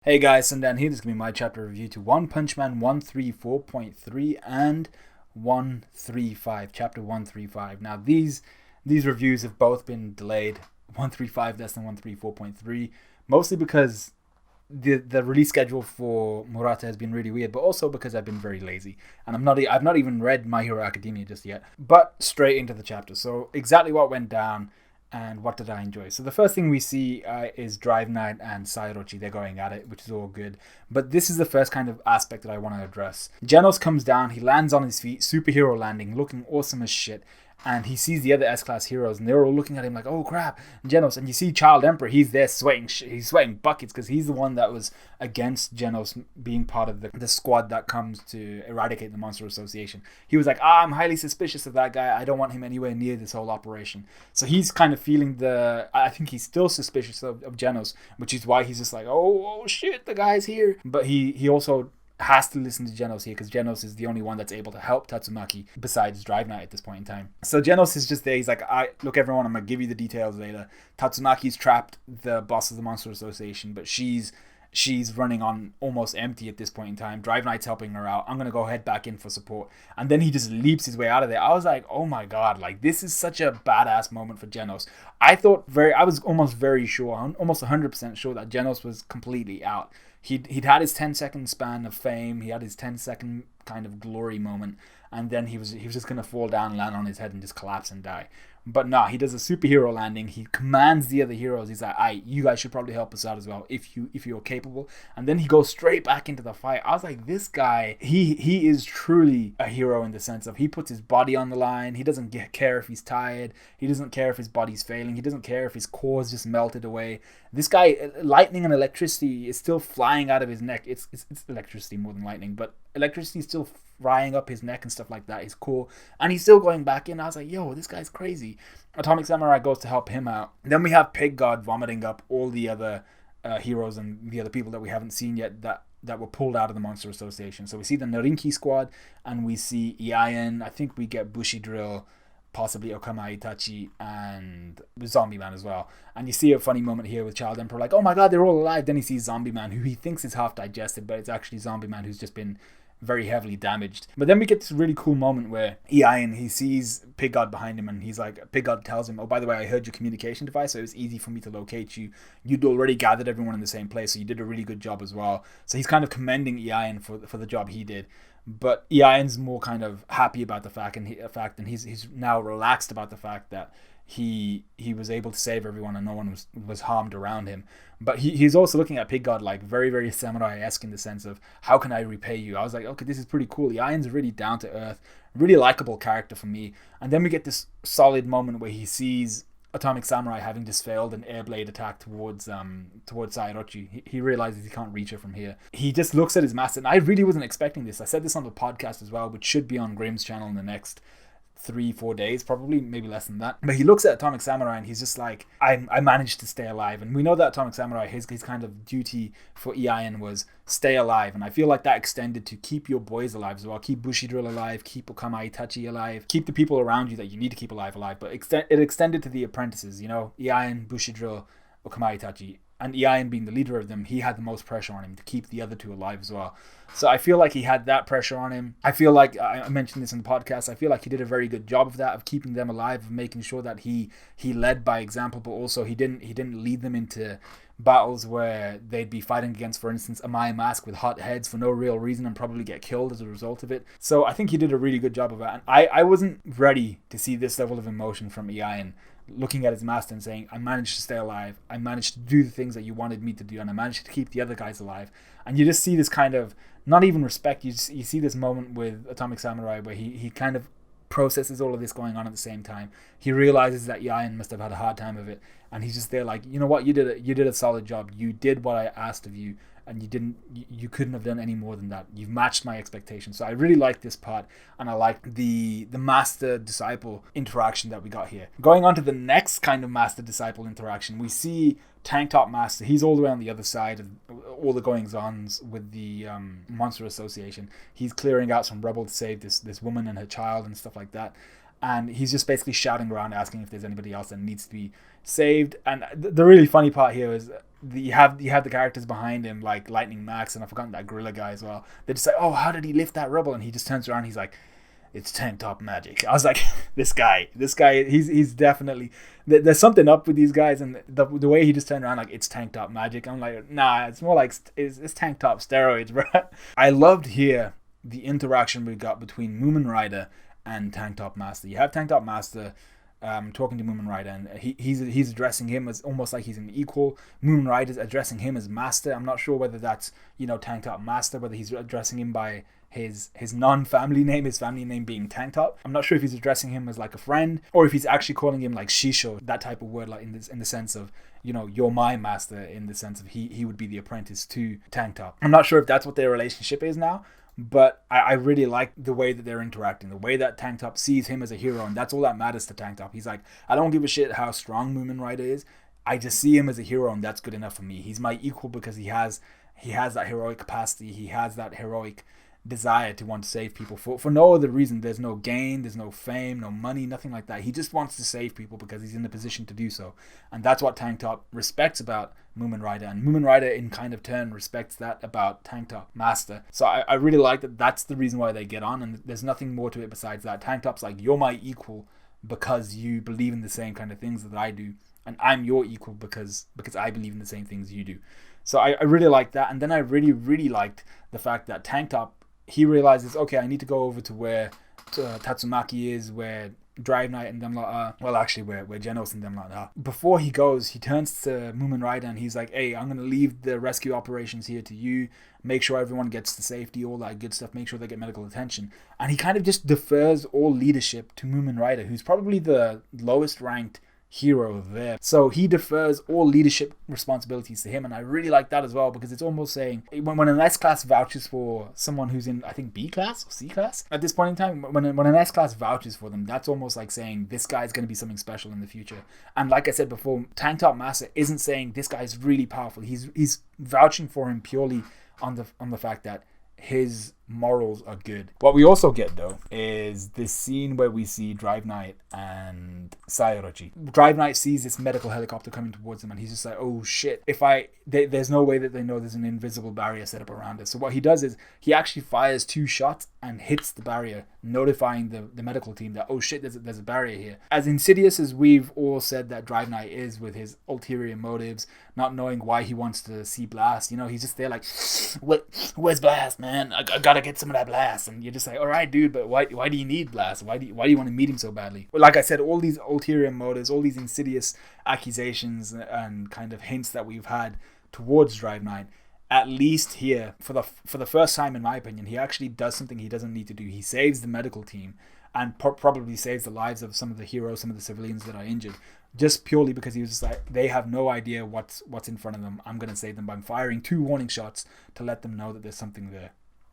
Hey guys, and Dan here. This is going to be my chapter review to One Punch Man 134.3 and 135, chapter 135. Now these reviews have both been delayed, 135 less than 134.3, mostly because the release schedule for Murata has been really weird, but also because I've been very lazy and I've not even read My Hero Academia just yet. But straight into the chapter. So exactly what went down and what did I enjoy? So the first thing we see is Drive Knight and Sairochi. They're going at it, which is all good. But this is the first kind of aspect that I want to address. Genos comes down. He lands on his feet. Superhero landing. Looking awesome as shit. And he sees the other S-Class heroes, and they're all looking at him like, oh crap, Genos. And you see Child Emperor, he's there sweating, he's sweating buckets because he's the one that was against Genos being part of the squad that comes to eradicate the Monster Association. He was like, I'm highly suspicious of that guy. I don't want him anywhere near this whole operation. So he's kind of feeling I think he's still suspicious of Genos, which is why he's just like, oh shit, the guy's here. But he also has to listen to Genos here because Genos is the only one that's able to help Tatsumaki besides Drive Knight at this point in time. So Genos is just there. He's like, look everyone, I'm going to give you the details later. Tatsumaki's trapped the boss of the Monster Association, but she's running on almost empty at this point in time. Drive Knight's helping her out. I'm going to go head back in for support. And then he just leaps his way out of there. I was like, oh my god, like this is such a badass moment for Genos. I was almost very sure, almost 100% sure that Genos was completely out. He'd had his 10-second span of fame. He had his 10-second kind of glory moment, and then he was just gonna fall down, land on his head, and just collapse and die. But no, he does a superhero landing. He commands the other heroes. He's like, you guys should probably help us out as well if you're capable." And then he goes straight back into the fight. I was like, this guy, he is truly a hero in the sense of he puts his body on the line. He doesn't care if he's tired. He doesn't care if his body's failing. He doesn't care if his core is just melted away. This guy, lightning and electricity is still flying out of his neck. It's electricity more than lightning, but electricity is still frying up his neck and stuff like that. His core, and he's still going back in. I was like, yo, this guy's crazy. Atomic Samurai goes to help him out. Then we have Pig God vomiting up all the other heroes and the other people that we haven't seen yet that were pulled out of the Monster Association. So we see the Narinki squad, and we see Iain. I think we get Bushi Drill, possibly Okama Itachi, and Zombie Man as well. And you see a funny moment here with Child Emperor, like, oh my god, they're all alive. Then he sees Zombie Man, who he thinks is half digested, but it's actually Zombie Man who's just been very heavily damaged. But then we get this really cool moment where Iain, he sees Pig God behind him, and he's like, Pig God tells him, oh, by the way, I heard your communication device, so it was easy for me to locate you. You'd already gathered everyone in the same place, so you did a really good job as well. So he's kind of commending Iain for the job he did. But Iain's more kind of happy about the fact, and he's now relaxed about the fact that he was able to save everyone and no one was harmed around him. But he's also looking at Pig God like very, very samurai-esque in the sense of, how can I repay you? I was like, okay, this is pretty cool. Iain's a really down-to-earth, really likable character for me. And then we get this solid moment where he sees Atomic Samurai having just failed an airblade attack towards Sairochi. He realizes he can't reach her from here. He just looks at his master, and I really wasn't expecting this. I said this on the podcast as well, which should be on Grimm's channel in the next 3-4 days, probably, maybe less than that. But he looks at Atomic Samurai and he's just like, I managed to stay alive. And we know that Atomic Samurai, his kind of duty for Iain was stay alive. And I feel like that extended to keep your boys alive as well. Keep Bushi Drill alive, keep Okama Itachi alive, keep the people around you that you need to keep alive. But it extended to the apprentices, Iain, Bushi Drill, Okama Itachi. And Iain being the leader of them, he had the most pressure on him to keep the other two alive as well. So I feel like he had that pressure on him. I feel like, I mentioned this in the podcast, I feel like he did a very good job of that, of keeping them alive, of making sure that he led by example, but also he didn't lead them into battles where they'd be fighting against, for instance, a Maya Mask with hot heads for no real reason and probably get killed as a result of it. So I think he did a really good job of that. And I wasn't ready to see this level of emotion from Iain, looking at his master and saying, I managed to stay alive, I managed to do the things that you wanted me to do, and I managed to keep the other guys alive. And you just see this kind of, not even respect, you see this moment with Atomic Samurai where he kind of processes all of this going on at the same time. He realizes that Iain must have had a hard time of it, and he's just there like, you know what, you did a solid job, you did what I asked of you, and you couldn't have done any more than that. You've matched my expectations. So I really like this part, and I like the master disciple interaction that we got here. Going on to the next kind of master disciple interaction, we see Tanktop Master. He's all the way on the other side of all the goings-ons with the Monster Association. He's clearing out some rubble to save this woman and her child and stuff like that. and he's just basically shouting around asking if there's anybody else that needs to be saved. And the really funny part here is you have the characters behind him, like Lightning Max, and I've forgotten that gorilla guy as well. They're just like, oh, how did he lift that rubble? And he just turns around, he's like, it's Tanktop Magic. I was like, this guy, he's definitely, there's something up with these guys, and the way he just turned around, like, it's Tanktop Magic. I'm like, nah, it's more like it's Tanktop steroids, bro. I loved here the interaction we got between Moomin Rider and Tanktop Master. You have Tanktop Master talking to Moomin Rider, and he's addressing him as almost like he's an equal. Moomin Rider's addressing him as Master. I'm not sure whether that's, Tanktop Master, whether he's addressing him by his non-family name, his family name being Tanktop. I'm not sure if he's addressing him as like a friend, or if he's actually calling him like Shisho, that type of word, like in the sense of, you're my master, in the sense of he would be the apprentice to Tanktop. I'm not sure if that's what their relationship is now, but I really like the way that they're interacting, the way that Tanktop sees him as a hero, and that's all that matters to Tanktop. He's like, I don't give a shit how strong Moomin Rider is. I just see him as a hero, and that's good enough for me. He's my equal because he has that heroic capacity. He has that heroic desire to want to save people for no other reason. There's no gain, there's no fame, no money, nothing like that. He just wants to save people because he's in the position to do so, and that's what Tanktop respects about Moomin Rider, and Moomin Rider in kind of turn respects that about Tanktop Master. So I really like that. That's the reason why they get on, and there's nothing more to it besides that. Tanktop's like, you're my equal because you believe in the same kind of things that I do, and I'm your equal because I believe in the same things you do. So I really like that. And then I really liked the fact that Tanktop, he realizes, okay, I need to go over to where Tatsumaki is, where Drive Knight and them lot are. Well, actually, where Genos and them lot are. Before he goes, he turns to Moomin Rider and he's like, hey, I'm going to leave the rescue operations here to you. Make sure everyone gets to safety, all that good stuff. Make sure they get medical attention. And he kind of just defers all leadership to Moomin Rider, who's probably the lowest ranked hero there. So he defers all leadership responsibilities to him, and I really like that as well, because it's almost saying when an S class vouches for someone who's in, I think, B class or C class at this point in time, when an S class vouches for them, that's almost like saying this guy's going to be something special in the future. And like I said before, Tanktop Master isn't saying this guy's really powerful. He's vouching for him purely on the fact that his morals are good. What we also get, though, is this scene where we see Drive Knight and Sayorochi. Drive Knight sees this medical helicopter coming towards him, and he's just like, oh shit, there's no way that they know there's an invisible barrier set up around it. So what he does is he actually fires 2 shots and hits the barrier, notifying the medical team that, oh shit, there's a barrier here. As insidious as we've all said that Drive Knight is, with his ulterior motives, not knowing why he wants to see Blast, he's just there like, where's Blast, man? I gotta get some of that Blast. And you're just like, all right, dude, but why do you need Blast? Why do you want to meet him so badly? Well, like I said, all these ulterior motives, all these insidious accusations and kind of hints that we've had towards Drive Knight, at least here, for the first time, in my opinion, he actually does something he doesn't need to do. He saves the medical team and probably saves the lives of some of the heroes, some of the civilians that are injured, just purely because he was just like, they have no idea what's in front of them. I'm going to save them by firing 2 warning shots to let them know that there's something there.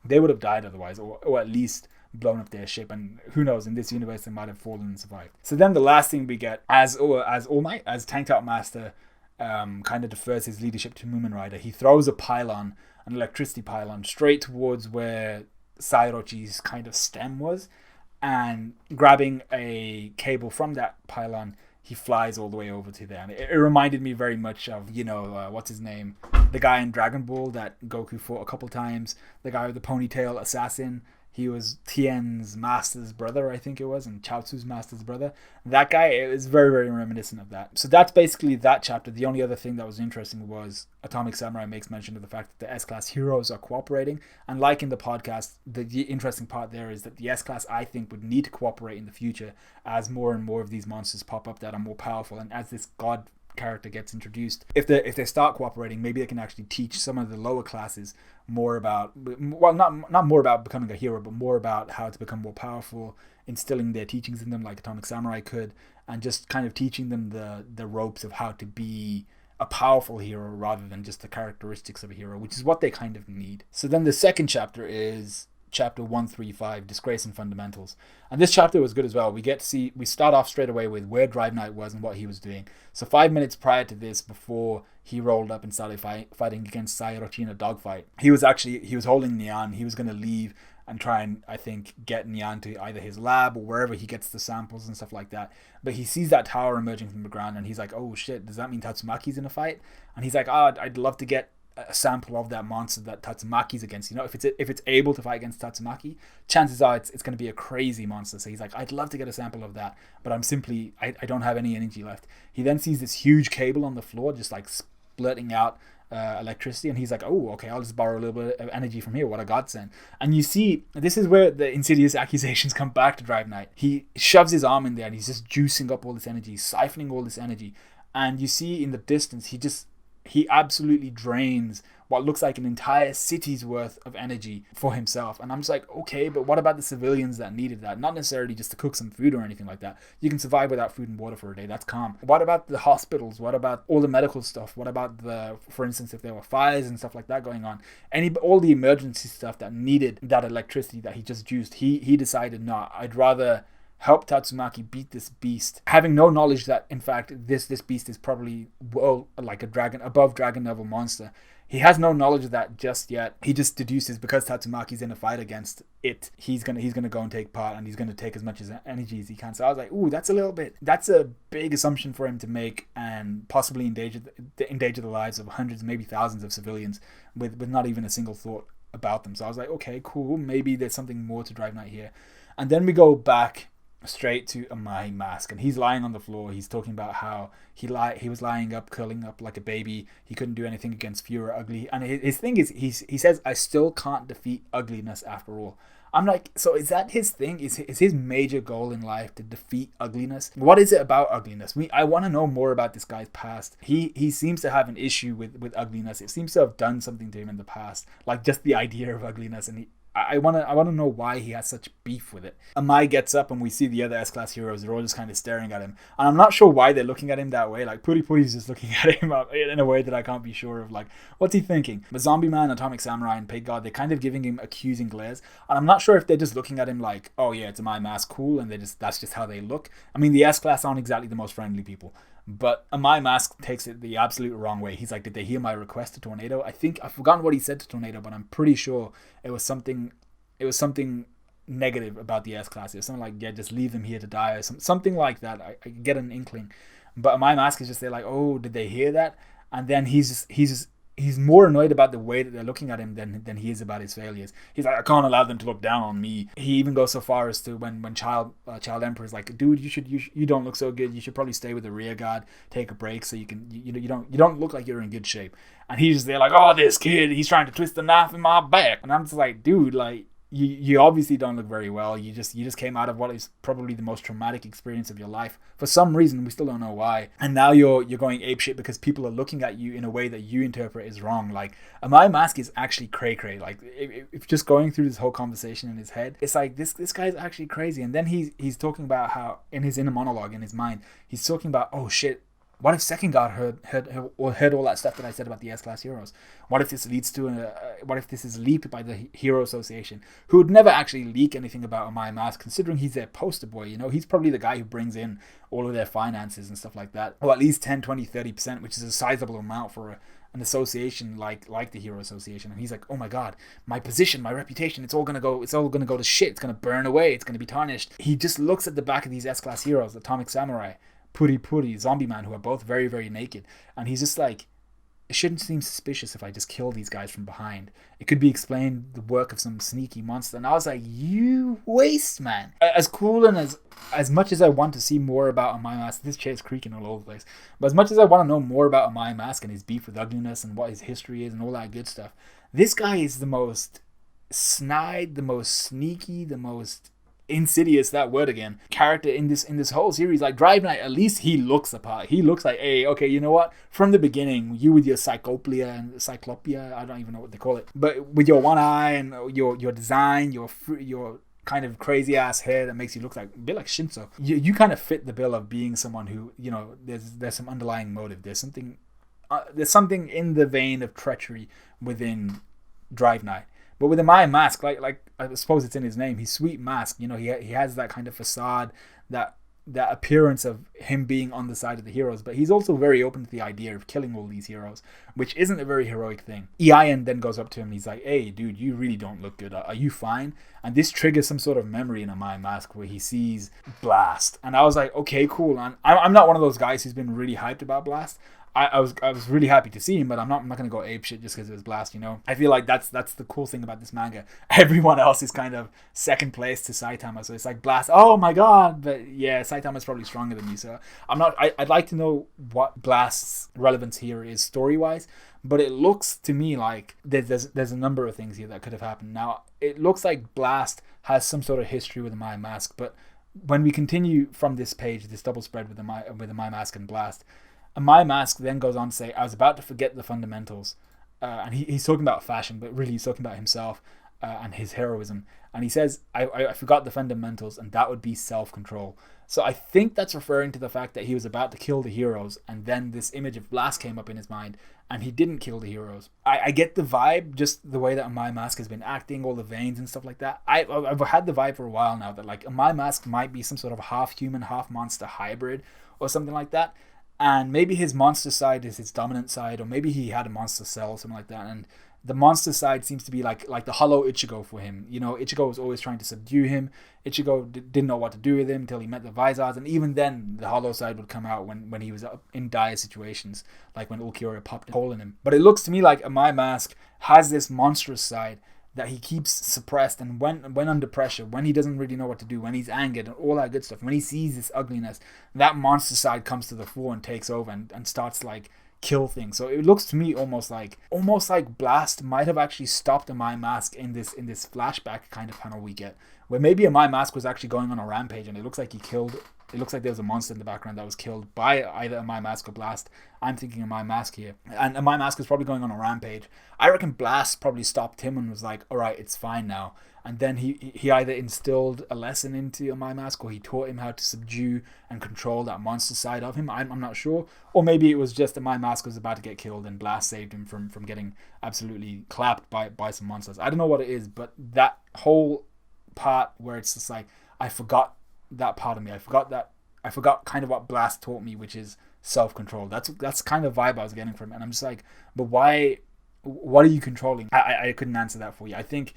They would have died otherwise, or at least blown up their ship, and who knows, in this universe they might have fallen and survived. So then the last thing we get, as All Might, as Tanktop Master kind of defers his leadership to Moomin Rider, he throws an electricity pylon, straight towards where Sayorochi's kind of stem was, and grabbing a cable from that pylon, he flies all the way over to there. And it reminded me very much of, what's his name? The guy in Dragon Ball that Goku fought a couple times. The guy with the ponytail assassin. He was Tien's master's brother, I think it was, and Chaozu's master's brother. That guy, it was very, very reminiscent of that. So that's basically that chapter. The only other thing that was interesting was Atomic Samurai makes mention of the fact that the S-Class heroes are cooperating. And like in the podcast, the interesting part there is that the S-Class, I think, would need to cooperate in the future as more and more of these monsters pop up that are more powerful. And as this god character gets introduced, if they start cooperating, maybe they can actually teach some of the lower classes more about, well, not more about becoming a hero, but more about how to become more powerful, instilling their teachings in them like Atomic Samurai could, and just kind of teaching them the ropes of how to be a powerful hero rather than just the characteristics of a hero, which is what they kind of need. So then the second chapter is chapter 135, Disgrace and Fundamentals. And this chapter was good as well. We start off straight away with where Drive Knight was and what he was doing. So 5 minutes prior to this, before he rolled up and started fighting against Sayorochi in a dogfight, he was holding Nyan. He was going to leave and try and, I think, get Nyan to either his lab or wherever he gets the samples and stuff like that. But he sees that tower emerging from the ground, and he's like, oh shit, does that mean Tatsumaki's in a fight? And he's like, I'd love to get a sample of that monster that Tatsumaki's against. You know, if it's able to fight against Tatsumaki, chances are it's going to be a crazy monster. So he's like, I'd love to get a sample of that, but I don't have any energy left. He then sees this huge cable on the floor just like splitting out electricity, and he's like, oh, okay, I'll just borrow a little bit of energy from here. What a godsend. And you see, this is where the insidious accusations come back to Drive Knight. He shoves his arm in there and he's just juicing up all this energy, siphoning all this energy, and you see in the distance he absolutely drains what looks like an entire city's worth of energy for himself. And I'm just like, okay, but what about the civilians that needed that? Not necessarily just to cook some food or anything like that. You can survive without food and water for a day. That's calm. What about the hospitals? What about all the medical stuff? What about for instance, if there were fires and stuff like that going on? All the emergency stuff that needed that electricity that he just juiced, he decided, no, I'd rather help Tatsumaki beat this beast, having no knowledge that in fact this beast is probably like a dragon, above dragon level monster. He has no knowledge of that just yet. He just deduces because Tatsumaki's in a fight against it, he's gonna go and take part, and he's gonna take as much energy as he can. So I was like, ooh, that's a big assumption for him to make, and possibly endanger the lives of hundreds, maybe thousands of civilians with not even a single thought about them. So I was like, okay, cool, maybe there's something more to Drive Knight here. And then we go back straight to Amai Mask, and he's lying on the floor. He's talking about how he was lying up, curling up like a baby. He couldn't do anything against fear or ugly, and his thing is he says, I still can't defeat ugliness after all. I'm like, so is that his thing? Is his major goal in life to defeat ugliness? What is it about ugliness? I want to know more about this guy's past. He seems to have an issue with ugliness. It seems to have done something to him in the past, like just the idea of ugliness, and I want to know why he has such beef with it. Amai gets up and we see the other S-Class heroes. They're all just kind of staring at him. And I'm not sure why they're looking at him that way. Like, Puri Puri's just looking at him in a way that I can't be sure of. Like, what's he thinking? But Zombie Man, Atomic Samurai, and Pig God, they're kind of giving him accusing glares. And I'm not sure if they're just looking at him like, oh yeah, it's Amai Mask, cool, and that's just how they look. I mean, the S-Class aren't exactly the most friendly people. But Amai Mask takes it the absolute wrong way. He's like, did they hear my request to Tornado? I've forgotten what he said to Tornado, but I'm pretty sure it was something negative about the S-Class. It was something like, yeah, just leave them here to die, or something like that. I get an inkling. But my mask is just, they're like, oh, did they hear that? And then he's more annoyed about the way that they're looking at him than he is about his failures. He's like, I can't allow them to look down on me. He even goes so far as to when Child Emperor is like, dude, you don't look so good. You should probably stay with the rear guard, take a break so you don't look like you're in good shape. And he's just there like, oh, this kid, he's trying to twist the knife in my back. And I'm just like, dude, like, you obviously don't look very well. You just came out of what is probably the most traumatic experience of your life for some reason. We still don't know why. And now you're going apeshit because people are looking at you in a way that you interpret is wrong. Like, my mask is actually cray-cray. Like, if just going through this whole conversation in his head, it's like this guy's actually crazy. And then he's talking about how in his inner monologue in his mind, he's talking about, oh shit, what if Second God heard all that stuff that I said about the S-Class heroes? What if this leads to what if this is leaked by the Hero Association, who would never actually leak anything about Amai Mask, considering he's their poster boy, you know? He's probably the guy who brings in all of their finances and stuff like that. Or at least 10, 20, 30%, which is a sizable amount for an association like the Hero Association. And he's like, oh my god, my position, my reputation, it's all gonna go to shit. It's gonna burn away. It's gonna be tarnished. He just looks at the back of these S-Class heroes, Atomic Samurai, Puri Puri, Zombie Man, who are both very, very naked. And he's just like, it shouldn't seem suspicious if I just kill these guys from behind. It could be explained the work of some sneaky monster. And I was like, you waste, man. As cool and as much as I want to see more about Amai Mask, this chair's creaking all over the place. But as much as I want to know more about Amai Mask and his beef with ugliness and what his history is and all that good stuff, this guy is the most snide, the most sneaky, the most insidious, that word again, character in this whole series. Like, Drive Knight, at least he looks the part. He looks like, hey, okay, you know what, from the beginning, you with your cyclopia, I don't even know what they call it, but with your one eye and your design, your kind of crazy ass hair that makes you look like a bit like Shinzo, you kind of fit the bill of being someone who, you know, there's some underlying motive. There's something in the vein of treachery within Drive Knight. But with Amai Mask, like I suppose it's in his name, he's Sweet Mask. You know, he has that kind of facade that that appearance of him being on the side of the heroes, but he's also very open to the idea of killing all these heroes, which isn't a very heroic thing. Ian then goes up to him and he's like, hey dude, you really don't look good, are you fine? And this triggers some sort of memory in a Amaya Mask where he sees Blast, and I was like, okay, cool. And I'm not one of those guys who's been really hyped about Blast. I was really happy to see him, but I'm not gonna go ape shit just because it was Blast, you know. I feel like that's the cool thing about this manga. Everyone else is kind of second place to Saitama, so it's like Blast, oh my god, but yeah, Saitama's probably stronger than you. So I'd like to know what Blast's relevance here is story wise, but it looks to me like there's a number of things here that could have happened. Now it looks like Blast has some sort of history with the Amaya Mask, but when we continue from this page, this double spread with the Amaya Mask and Blast. And My Mask then goes on to say, I was about to forget the fundamentals. And he's talking about fashion, but really he's talking about himself and his heroism. And he says, I forgot the fundamentals, and that would be self-control. So I think that's referring to the fact that he was about to kill the heroes, and then this image of Blast came up in his mind, and he didn't kill the heroes. I get the vibe, just the way that My Mask has been acting, all the veins and stuff like that. I've had the vibe for a while now that like My Mask might be some sort of half-human, half-monster hybrid or something like that. And maybe his monster side is his dominant side, or maybe he had a monster cell or something like that. And the monster side seems to be like the hollow Ichigo for him. You know, Ichigo was always trying to subdue him. Ichigo didn't know what to do with him until he met the Vizards. And even then, the hollow side would come out when he was in dire situations, like when Ulquiorra popped a hole in him. But it looks to me like My Mask has this monstrous side that he keeps suppressed, and when under pressure, when he doesn't really know what to do, when he's angered and all that good stuff, when he sees this ugliness, that monster side comes to the fore and takes over and starts to like kill things. So it looks to me almost like Blast might have actually stopped a My Mask in this flashback kind of panel we get, where maybe a My Mask was actually going on a rampage, and it looks like it looks like there was a monster in the background that was killed by either a My Mask or Blast. I'm thinking of My Mask here. And a My Mask is probably going on a rampage. I reckon Blast probably stopped him and was like, alright, it's fine now. And then he either instilled a lesson into a My Mask, or he taught him how to subdue and control that monster side of him. I'm not sure. Or maybe it was just that My Mask was about to get killed and Blast saved him from getting absolutely clapped by some monsters. I don't know what it is, but that whole part where it's just like, I forgot that part of me. I forgot kind of what Blast taught me, which is self-control. That's kind of vibe I was getting from it. And I'm just like, but why? What are you controlling? I couldn't answer that for you. I think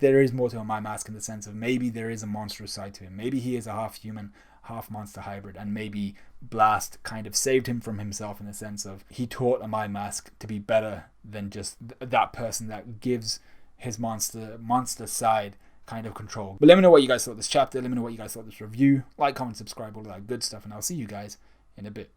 there is more to a My Mask in the sense of maybe there is a monstrous side to him. Maybe he is a half-human, half-monster hybrid, and maybe Blast kind of saved him from himself in the sense of he taught a My Mask to be better than just that person that gives his monster side kind of control. But let me know what you guys thought of this chapter. Let me know what you guys thought of this review. Like, comment, subscribe, all of that good stuff, and I'll see you guys in a bit.